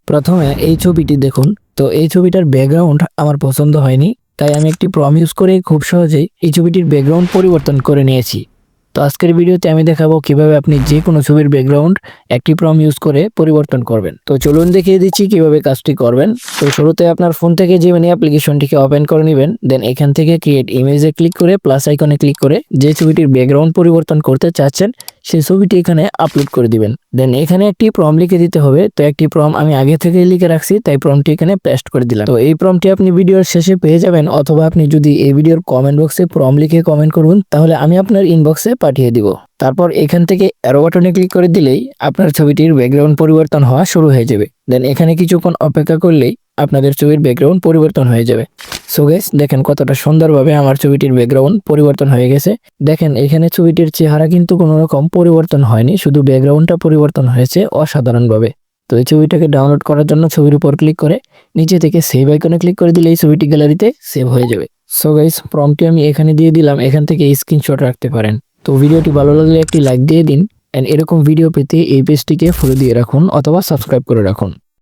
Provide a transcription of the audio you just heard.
প্রথমে এই ছবিটি দেখুন। তো এই ছবিটার ব্যাকগ্রাউন্ড আমার পছন্দ হয়নি, তাই আমি একটি প্রম ইউজ করে খুব সহজেই এই ছবিটির ব্যাকগ্রাউন্ড পরিবর্তন করে নিয়েছি। তো আজকের ভিডিওতে আমি দেখাবো কিভাবে আপনি যে কোনো ছবির ব্যাকগ্রাউন্ড একটি প্রম ইউজ করে পরিবর্তন করবেন। তো চলুন দেখিয়ে দিচ্ছি কিভাবে কাজটি করবেন। তো শুরুতে আপনার ফোন থেকে জিমিনি অ্যাপ্লিকেশনটিকে ওপেন করে নেবেন। দেন এখান থেকে ক্রিয়েট ইমেজে ক্লিক করে প্লাস আইকনে ক্লিক করে যে ছবিটির ব্যাকগ্রাউন্ড পরিবর্তন করতে চাচ্ছেন সেই ছবিটি এখানে আপলোড করে দিবেন। দেন এখানে একটি প্রম লিখে দিতে হবে। তো একটি প্রম আমি আগে থেকে লিখে রাখছি, তাই প্রমটি এখানে পেস্ট করে দিলাম। তো এই প্রমটি আপনি ভিডিওর শেষে পেয়ে যাবেন, অথবা আপনি যদি এই ভিডিওর কমেন্ট বক্সে প্রম লিখে কমেন্ট করুন, তাহলে আমি আপনার ইনবক্সে পাঠিয়ে দিব। তারপর এখান থেকে অ্যারো বাটনে ক্লিক করে দিলেই আপনার ছবিটির ব্যাকগ্রাউন্ড পরিবর্তন হওয়া শুরু হয়ে যাবে। দেন এখানে কিছুক্ষণ অপেক্ষা করলেই আপনাদের ছবির ব্যাকগ্রাউন্ড পরিবর্তন হয়ে যাবে। সো গাইস, দেখেন কতটা সুন্দরভাবে আমার ছবিটির ব্যাকগ্রাউন্ড পরিবর্তন হয়ে গেছে। দেখেন এখানে ছবিটির চেহারা কিন্তু কোনো রকম পরিবর্তন হয়নি, শুধু ব্যাকগ্রাউন্ডটা পরিবর্তন হয়েছে অসাধারণভাবে। তো এই ছবিটাকে ডাউনলোড করার জন্য ছবির উপর ক্লিক করে নিচে থেকে সেভ আইকনে ক্লিক করে দিলে এই ছবিটি গ্যালারিতে সেভ হয়ে যাবে। সো গাইস, প্রম্পটি আমি এখানে দিয়ে দিলাম, এখান থেকে স্ক্রিনশট রাখতে পারেন। তো ভিডিওটি ভালো লাগলে একটি লাইক দিয়ে দিন, এন্ড এরকম ভিডিও পেতে এই পেজটিকে ফলো দিয়ে রাখুন অথবা সাবস্ক্রাইব করে রাখুন।